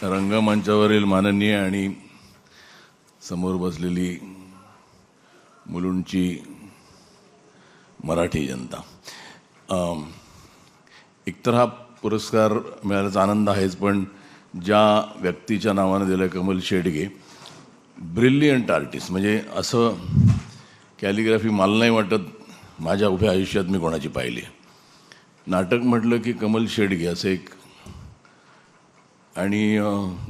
रंगमंचावरील माननीय आणि समोर बसलेली मुलुंडची मराठी जनता, एकतर हा पुरस्कार मिळाल्याचा आनंद आहेच, पण ज्या व्यक्तीच्या नावाने दिलं कमल शेडगे, ब्रिलियंट आर्टिस्ट. म्हणजे असं कॅलिग्राफी मला नाही वाटत माझ्या उभ्या आयुष्यात मी कोणाची पाहिली. नाटक म्हटलं की कमल शेडगे असं एक. आणि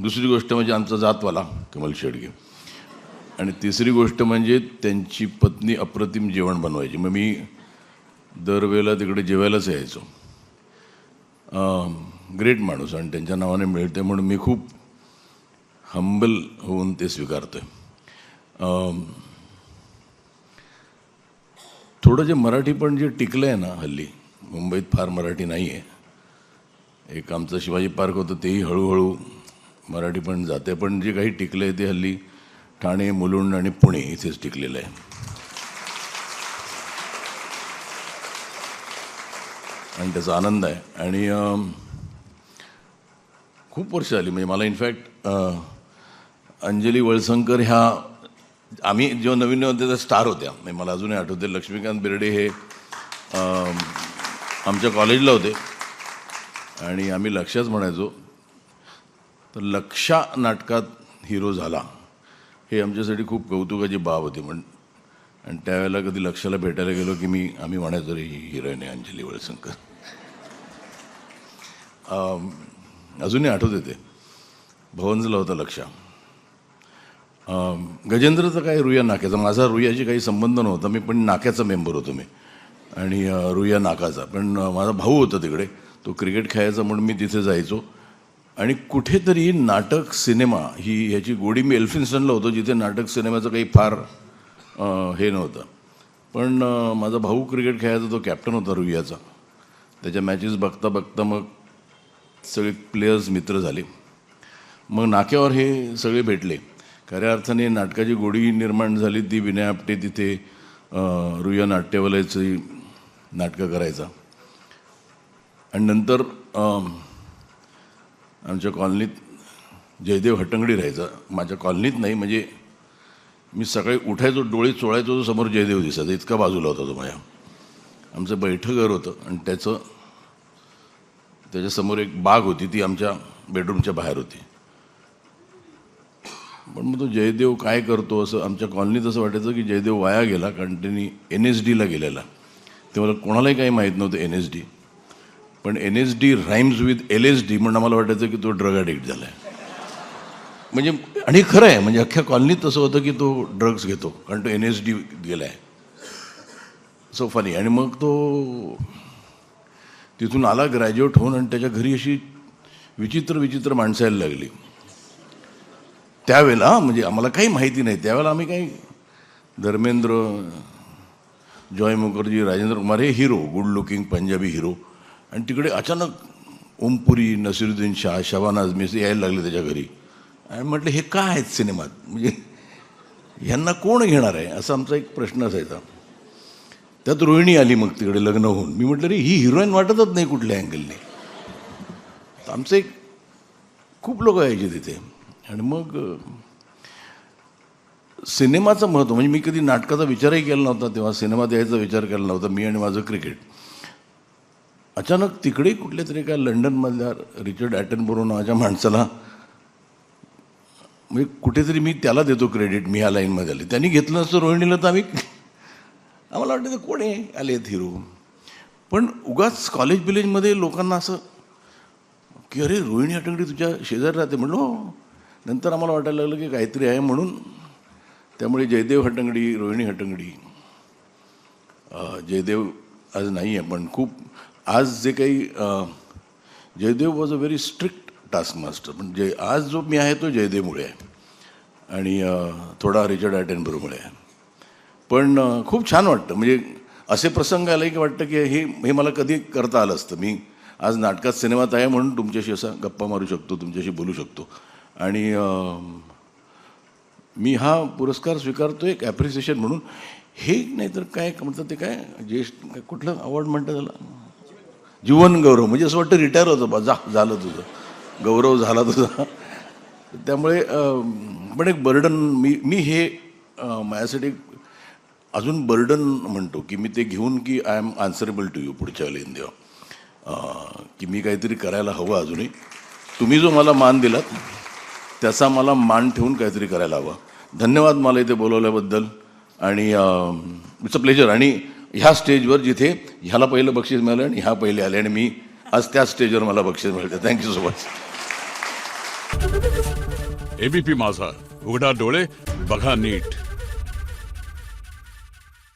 दुसरी गोष्ट म्हणजे आमचा जातवाला कमल शेडगे. आणि तिसरी गोष्ट म्हणजे त्यांची पत्नी अप्रतिम जेवण बनवायची. मग मी दरवेळेला तिकडे जेवायलाच यायचो. ग्रेट माणूस आणि त्यांच्या नावाने मिळते म्हणून मी खूप हंबल होऊन ते स्वीकारतोय. थोडं जे मराठी पण जे टिकलं आहे ना हल्ली, मुंबईत फार मराठी नाही आहे. एक आमचं शिवाजी पार्क होतं, तेही हळूहळू मराठी पण जाते, पण जे काही टिकलं आहे ते हल्ली ठाणे, मुलुंड आणि पुणे इथेच टिकलेलं आहे. आणि त्याचा आनंद आहे. आणि खूप वर्ष आली. म्हणजे मला इनफॅक्ट अंजली वळसंकर ह्या आम्ही जेव्हा नवीन होते त्या स्टार होत्या. म्हणजे मला अजूनही आठवते लक्ष्मीकांत बेर्डे हे आमच्या कॉलेजला होते आणि आम्ही लक्षाच म्हणायचो. तर लक्षा नाटकात हिरो झाला हे आमच्यासाठी खूप कौतुकाची बाब होती. आणि त्यावेळेला कधी लक्षाला भेटायला गेलो की आम्ही म्हणायचो रे ही हिरोईन आहे अंजली वळसंकर. अजूनही आठवते ते. भवन्सला होता लक्षा. गजेंद्रचं काय रुईया नाक्याचा, माझा रुईयाशी काही संबंध नव्हता. मी पण नाक्याचा मेंबर होतो मी आणि रुईया नाकाचा. पण माझा भाऊ होता तिकडे, तो क्रिकेट खेळायचा म्हणून मी तिथे जायचो. आणि कुठेतरी नाटक सिनेमा ही ह्याची गोडी, मी एल्फिन्स्टनला होतो जिथे नाटक सिनेमाचं काही फार हे नव्हतं. पण माझा भाऊ क्रिकेट खेळायचा, तो कॅप्टन होता रुईयाचा. त्याच्या मॅचेस बघता बघता मग सगळे प्लेयर्स मित्र झाले. मग नाक्यावर हे सगळे भेटले. खऱ्या अर्थाने नाटकाची गोडी निर्माण झाली ती विनय आपटे तिथे रुईया नाट्यवलयाची नाटकं करायचा. आणि नंतर आमच्या कॉलनीत जयदेव हट्टंगडी राहायचा. माझ्या कॉलनीत नाही, म्हणजे मी सकाळी उठायचो, डोळे चोळायचो, तो समोर जयदेव दिसायचा, इतका बाजूला होता तो माझ्या. आमचं बैठं घर होतं आणि त्याच्यासमोर एक बाग होती, ती आमच्या बेडरूमच्या बाहेर होती. पण मग तो जयदेव काय करतो असं आमच्या कॉलनीत असं वाटायचं की जयदेव वाया गेला, कारण त्यांनी NSDला गेलेला. ते मला कोणालाही काही माहीत नव्हतं NSD. पण NSD राईम्स विथ LSD म्हणून आम्हाला वाटायचं की तो ड्रग ॲडिक्ट झाला आहे. म्हणजे आणि खरं आहे, म्हणजे अख्ख्या कॉलनीत तसं होतं की तो ड्रग्स घेतो कारण तो NSD गेला आहे. So funny. आणि मग तो तिथून आला ग्रॅज्युएट होऊन आणि त्याच्या घरी अशी विचित्र विचित्र माणसं यायला लागली त्यावेळेला. म्हणजे आम्हाला काही माहिती नाही त्यावेळेला. आम्ही काही धर्मेंद्र, जॉय मुखर्जी, राजेंद्र कुमार हे hero, good looking Punjabi hero. आणि तिकडे अचानक ओमपुरी, नसिरुद्दीन शाह, शबाना आझमी असे यायला लागले त्याच्या घरी. आणि म्हटलं हे काय आहेत सिनेमात, म्हणजे ह्यांना कोण घेणार आहे असा आमचा एक प्रश्न असायचा. त्यात रोहिणी आली मग तिकडे लग्न होऊन. मी म्हटलं रे ही हिरोईन वाटतच नाही कुठल्या अँगलने. आमचं एक खूप लोक यायचे तिथे. आणि मग सिनेमाचं महत्त्व, म्हणजे मी कधी नाटकाचा विचारही केला नव्हता तेव्हा, सिनेमात यायचा विचार केला नव्हता. मी आणि माझं क्रिकेट. अचानक तिकडे कुठल्या तरी काय लंडनमधल्या रिचर्ड ॲटनबरो नावाच्या माणसाला, म्हणजे कुठेतरी मी त्याला देतो क्रेडिट, मी ह्या लाईनमध्ये आले. त्यांनी घेतलं नसतं रोहिणीला तर आम्हाला वाटतं कोण आहे आले आहेत हिरो. पण उगाच कॉलेज विलेजमध्ये लोकांना असं की अरे रोहिणी हट्टंगडी तुझ्या शेजारी राहते म्हणलो. नंतर आम्हाला वाटायला लागलं की काहीतरी आहे म्हणून. त्यामुळे जयदेव हट्टंगडी, रोहिणी हट्टंगडी, जयदेव आज नाही आहे पण खूप आज जे काही Jaidev was a very strict task master. पण आज जो मी आहे तो जयदेवमुळे आहे आणि थोडा रिचर्ड ॲटनबरोमुळे आहे. पण खूप छान वाटतं. म्हणजे असे प्रसंग आले की वाटतं की हे मला कधी करता आलं असतं. मी आज नाटकात सिनेमात आहे म्हणून तुमच्याशी असा गप्पा मारू शकतो, तुमच्याशी बोलू शकतो. आणि मी हा पुरस्कार स्वीकारतो एक ॲप्रिसिएशन म्हणून. हे नाही तर काय म्हणतात ते काय ज्येष्ठ कुठलं अवॉर्ड म्हणतात त्याला, जीवन गौरव. म्हणजे असं वाटतं रिटायर होतं बा, झालं तुझं गौरव झाला तुझा. त्यामुळे पण एक बर्डन मी हे माझ्यासाठी अजून बर्डन म्हणतो की मी ते घेऊन की I am answerable to you पुढच्या वेळेला इन की मी काहीतरी करायला हवं अजूनही. तुम्ही जो मला मान दिलात त्याचा मला मान ठेवून काहीतरी करायला हवं. धन्यवाद मला इथे बोलवल्याबद्दल. आणि इट्स अ प्लेजर. आणि ह्या स्टेजवर जिथे ह्याला पहिलं बक्षीस मिळालं आणि ह्या पहिले आले आणि मी आज त्या स्टेजवर मला बक्षीस मिळतं. Thank you so much. एबीपी माझा, उघडा डोळे बघा नीट.